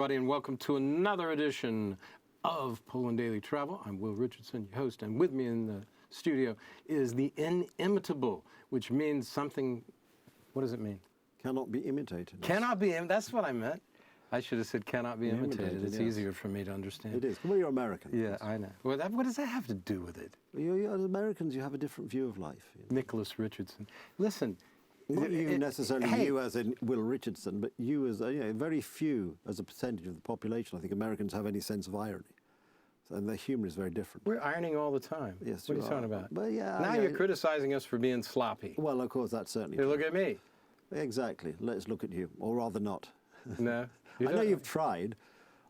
everybody, and welcome to another edition of Poland Daily Travel. I'm Will Richardson, your host, and with me in the studio is the inimitable, which means something. What does it mean? Cannot be imitated. Cannot be. That's what I meant. I should have said cannot be imitated. It's yes. easier for me to understand. It is. Well, you're American. Yeah, I know. Well, what does that have to do with it? As Americans, you have a different view of life. You know? Nicholas Richardson. Listen. Not you necessarily, hey. you as in Will Richardson, but you as very few as a percentage of the population. I think Americans have any sense of irony, and their humour is very different. We're ironing all the time. Yes, what are you talking about? But yeah, now you're criticizing us for being sloppy. Well, of course, that's certainly. Hey, true. look at me. Exactly. Let's look at you, or rather not. No. I know you've tried.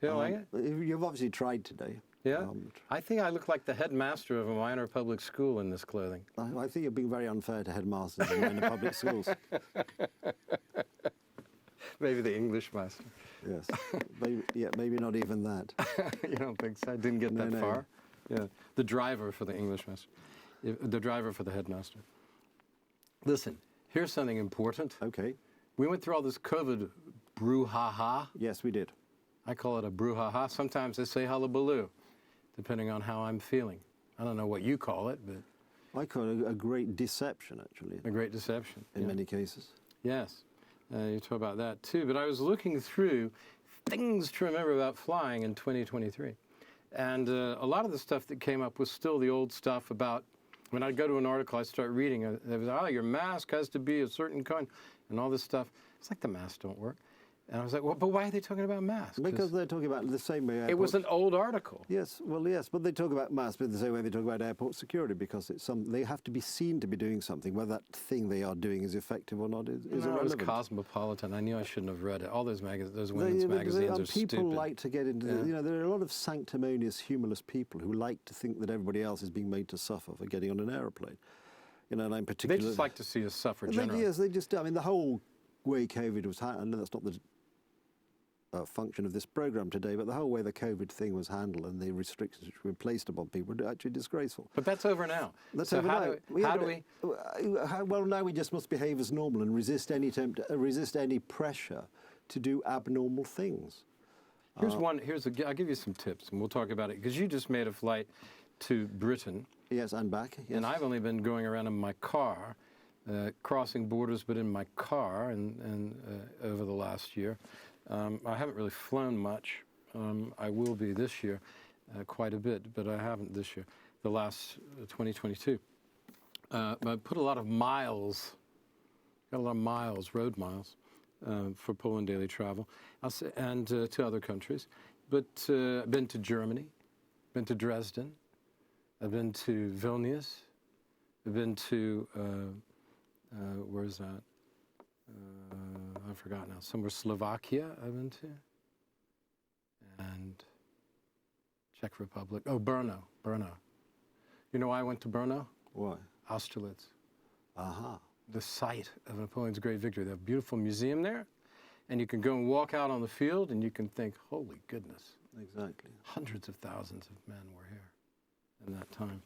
You don't like it? You've obviously tried today. Yeah? I think I look like the headmaster of a minor public school in this clothing. I think you're being very unfair to headmasters in minor public schools. Maybe the English master. Yes. Maybe not even that. You don't think so? I didn't get that far? Yeah. The driver for the English master. The driver for the headmaster. Listen, here's something important. Okay. We went through all this COVID brouhaha. Yes, we did. I call it a brouhaha. Sometimes I say hullabaloo, depending on how I'm feeling. I don't know what you call it, but... I call it a great deception, actually. A great deception. In many cases. Yes. You talk about that, too. But I was looking through things to remember about flying in 2023. And a lot of the stuff that came up was still the old stuff about... When I go to an article, I start reading. It was, your mask has to be a certain kind, and all this stuff. It's like the masks don't work. And I was like, well, but why are they talking about masks? Because they're talking about the same way airports. It was an old article. Yes, well, yes, but they talk about masks in the same way they talk about airport security, because they have to be seen to be doing something. Whether that thing they are doing is effective or not is irrelevant. It was Cosmopolitan. I knew I shouldn't have read it. All those women's magazines are stupid. People like to get into, there are a lot of sanctimonious, humorless people who like to think that everybody else is being made to suffer for getting on an aeroplane. And I'm particularly... They just like to see us suffer generally. Yes, the whole way COVID was handled, that's not the function of this program today, but the whole way the COVID thing was handled and the restrictions which were placed upon people were actually disgraceful. But that's over now. That's so over how now. How do we? Well, now we just must behave as normal and resist any pressure to do abnormal things. I'll give you some tips, and we'll talk about it, because you just made a flight to Britain. Yes, and back. Yes. And I've only been going around in my car, crossing borders, but in my car, and over the last year. I haven't really flown much. I will be this year quite a bit, but I haven't this year, the last 2022. But I put a lot of miles, road miles, for Poland Daily Travel, and to other countries. But I've been to Germany, been to Dresden, I've been to Vilnius, I've been to, where's that? I forgot now. Somewhere Slovakia I've been to. And Czech Republic. Oh, Brno. You know why I went to Brno? Why? Austerlitz. Aha. The site of Napoleon's great victory. They have a beautiful museum there. And you can go and walk out on the field and you can think, holy goodness. Exactly. Hundreds of thousands of men were here in that time.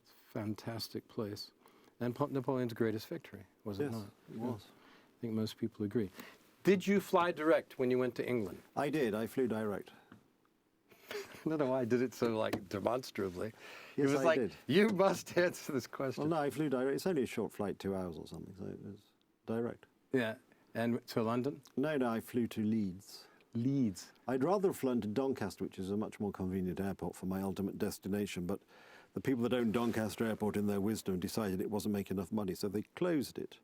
It's a fantastic place. And Napoleon's greatest victory, was it not? It was. I think most people agree. Did you fly direct when you went to England? I did. I flew direct. I don't know why I did it so demonstrably. Yes, it was I did. You must answer this question. Well, no, I flew direct. It's only a short flight, 2 hours or something, so it was direct. Yeah, and to London? No, I flew to Leeds. Leeds. I'd rather have flown to Doncaster, which is a much more convenient airport for my ultimate destination, but the people that own Doncaster Airport, in their wisdom, decided it wasn't making enough money, so they closed it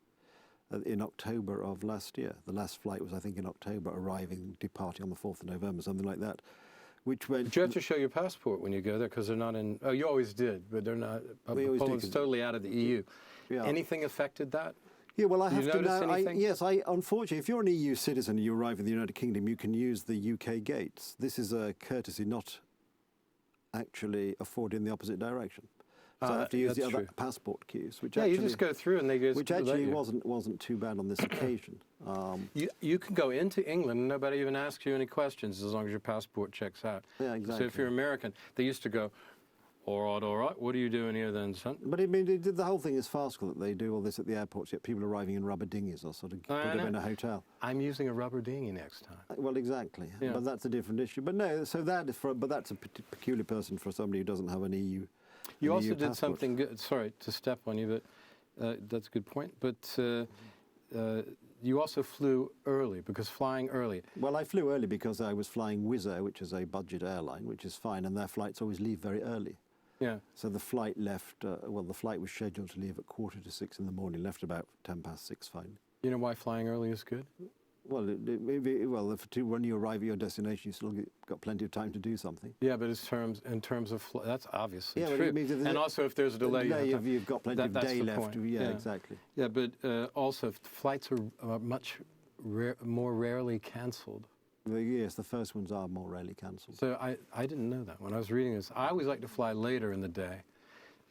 in October of last year. The last flight was, I think, in October, departing on the 4th of November, something like that. Which went... Did you have to show your passport when you go there? Because they're not in... Oh, you always did, but they're not... Poland's totally out of the EU. Yeah. Anything affected that? Yeah, well, I have to know... Yes, unfortunately, if you're an EU citizen and you arrive in the United Kingdom, you can use the UK gates. This is a courtesy not actually afforded in the opposite direction. So I have to use the other passport queues, which actually... you just go through and they go... Which actually wasn't too bad on this occasion. You can go into England and nobody even asks you any questions as long as your passport checks out. Yeah, exactly. So if you're American, they used to go, all right. What are you doing here then, son? But I mean, the whole thing is farcical that they do all this at the airports, yet people arriving in rubber dinghies or sort of put them in a hotel. I'm using a rubber dinghy next time. Well, exactly. Yeah. But that's a different issue. But no, so that is but that's a peculiar person for somebody who doesn't have an EU. You an also EU did passport. something good. Sorry to step on you, but that's a good point. But you also flew early, because flying early. Well, I flew early because I was flying Wizz Air, which is a budget airline, which is fine, and their flights always leave very early. Yeah. So the flight left, the flight was scheduled to leave at 5:45 in the morning, left about 6:10 fine. You know why flying early is good? Well, when you arrive at your destination, you still got plenty of time to do something. Yeah, but in terms of that's obviously Yeah, but true. it means if there's And also, if there's a delay, you've got plenty of that's day the left. point. Yeah, exactly. Yeah, but also flights are much more rarely cancelled. Yes, the first ones are more rarely cancelled. So I didn't know that when I was reading this. I always like to fly later in the day,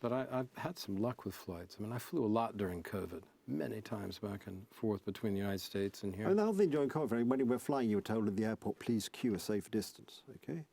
but I've had some luck with flights. I mean, I flew a lot during COVID, many times back and forth between the United States and here. I mean, the whole thing during COVID, when you were flying, you were told at the airport, please queue a safe distance, okay?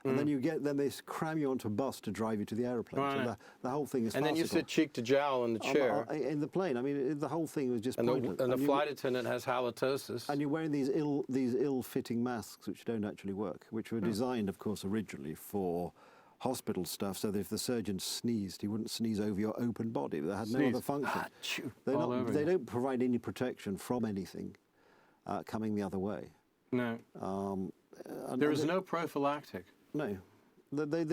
And then they cram you onto a bus to drive you to the aeroplane. Right. So the whole thing is And then you farcical. sit cheek to jowl in the chair, in the plane. I mean, the whole thing was just and pointless. the you- flight attendant has halitosis. And you're wearing these ill-fitting masks which don't actually work, which were designed, of course, originally for hospital stuff, so that if the surgeon sneezed, he wouldn't sneeze over your open body. They had no Sneeze. other function. Achoo, They're all not, over they you. don't provide any protection from anything coming the other way. No, And there is no prophylactic. No. They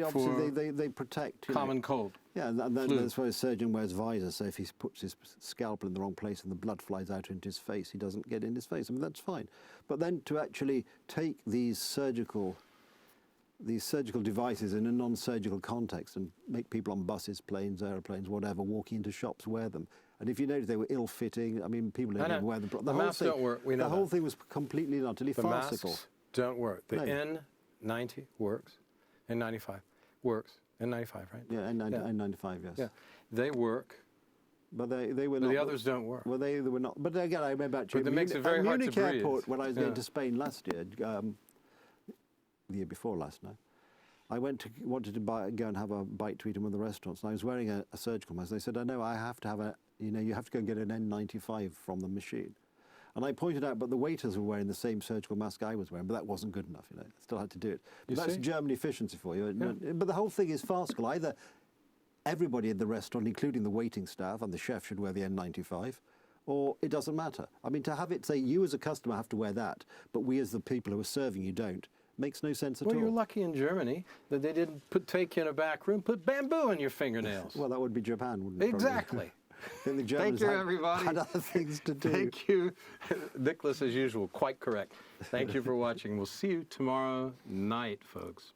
obviously they protect. you know. Common cold. Yeah, and then flu. that's why a surgeon wears visors, so if he puts his scalpel in the wrong place and the blood flies out into his face, he doesn't get in his face. I mean, that's fine. But then to actually take these surgical devices in a non-surgical context and make people on buses, planes, aeroplanes, whatever, walking into shops, wear them. And if you notice, they were ill-fitting. I mean, people don't I know. even wear them. The masks don't work. We know The whole that. thing was completely and utterly The farcical. masks don't work. The No. N90 works. N95 works. N95, right? Yeah, N95, yes. Yeah. They work, But they were but not. the others don't work. Well, they were not. But again, I remember actually But that makes it very at hard to Munich breathe. Airport when I was Yeah. going to Spain last year, the year before last now. I wanted to go and have a bite to eat in one of the restaurants, and I was wearing a surgical mask. They said, "I know, I have to have you have to go and get an N95 from the machine." And I pointed out, but the waiters were wearing the same surgical mask I was wearing, but that wasn't good enough, I still had to do it. But You that's see? German efficiency for you. Yeah. But the whole thing is farcical. Either everybody in the restaurant, including the waiting staff and the chef, should wear the N95, or it doesn't matter. I mean, to have it say you as a customer have to wear that, but we as the people who are serving you don't, makes no sense at Well, all. you're lucky in Germany that they didn't take you in a back room, put bamboo in your fingernails. Well, that would be Japan, wouldn't it? probably? Exactly. I think the Germans Thank you, everybody. had other things to do. Thank you. Nicholas, as usual, quite correct. Thank you for watching. We'll see you tomorrow night, folks.